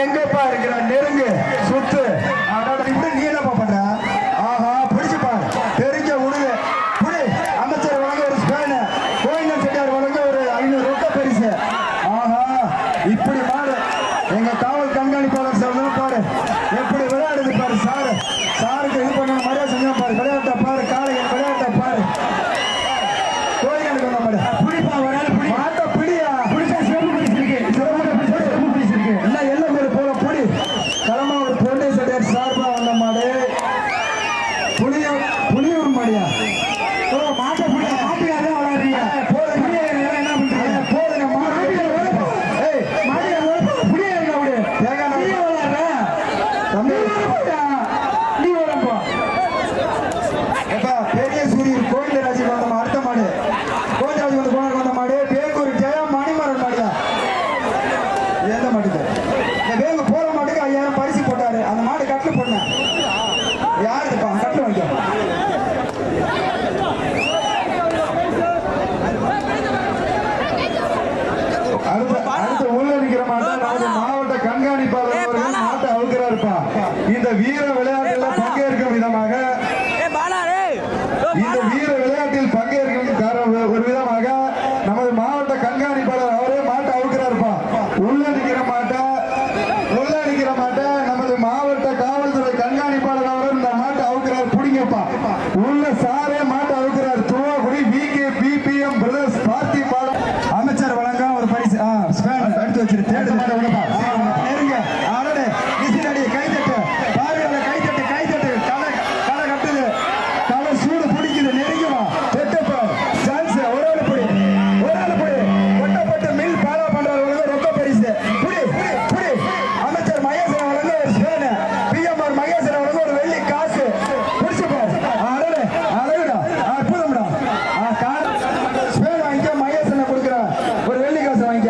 எங்கப்பா இருக்கிற நெருங்கு சுத்து நீ என்னப்பா பண்ற? ஆஹா பிடிச்சு பாரு தெரிஞ்ச உடுது புடி. அமைச்சர் வழங்க ஒரு ஸ்பேனு, கோயிந்தன் செட்டியார் வழங்க ஒரு 500 ரொக்க பரிசு. ஆஹா இப்படி மாறு எங்க காவல் கண்காணிப்பாளர் சொல்லுங்க பாரு எப்படி விளையாடுது பாரு. சாருக்கு இது பண்ண மாதிரியா செஞ்சா பாரு. விளையாட்ட பாரு காளையன் விளையாட்ட பாரு. கோயிலுக்கு வந்த மாதிரி பிடிப்பா ஒரு நாள் பிடி மாட்ட பிடியா பிடிச்சா சிறப்பு பரிசு இருக்கு. எல்லாம் எல்லாம் பேர் போல புடி. களமா ஒரு பொண்டை செட்டியார் சார்பா வந்த மாடு புளியூர் மாடியா. ஓ மாட்ட பிடிக்க மாட்டியாத வளர்றீங்க போதுங்க. என்ன பண்றீங்க போதுங்க மாடியா புளிய வளர்ற தம்பி நீ வரப்பா. எப்பா பெரிய சூரியன் கோவிந்தராஜுக்கு வந்த அடுத்த மாடு கோவிந்தராஜ் வந்து போன வந்த மாடு வேங்கூர் ஜெயா மணிமரன் மாடியா. எந்த மாட்டுக்கு இந்த வேங்க போற மாட்டுக்கு 5000 பரிசு போட்டாரு. அந்த மாடு கட்டில் போன யாருப்பா கட்டில் வைக்க அடுத்த உள்ள நிக்கிற மாட்டை மாவட்ட கண்காணிப்பாளர் மாட்டை அவுக்கிறாருப்பா. இந்த வீர விளையாட்டுல பங்கேற்கும் விதமாக ஒரு விதமாக நமது மாவட்ட கண்காணிப்பாளர் அவரே மாட்டை அவுக்கிறாருப்பா. உள்ள நிக்கிற மாட்டை நமது மாவட்ட காவல்துறை கண்காணிப்பாளர் அவரும் இந்த மாட்டை அவுக்கிறார். புடிங்கப்பா உள்ள சாரே மாட்டை அவுக்கிறார். துவாக்குடி BKBPM பிரதர்ஸ் பார்த்தி பாடம் அமைச்சர் வழங்க ஒரு பரிசு எடுத்து வச்சிரு. தேடு மாட்டை விடப்பா நெருங்க ஆடே விசிலடி கைத்தட்டு பார்வையாள கைத்தட்டு களை கட்டுது களை சூடு பிடிக்குது. நெருங்குவா தெட்டுப்பா சான்ஸ் ஒரு ஆள் புடி ஒட்டப்பட்டு மில் பாலா பண்றாரு வழங்க ரொக்க பரிசு. புடி அமைச்சர் மகேசன் வழங்க ஒரு ஸ்பேனு, PMR மகேசன் வழங்க ஒரு வெள்ளி காசு. பிடிச்சுப்பா அழகுடா அற்புதம்டா ஸ்பேன் வாங்கிக்க மகேசனை கொடுக்குற ஒரு வெள்ளி காசு வாங்கிக்க.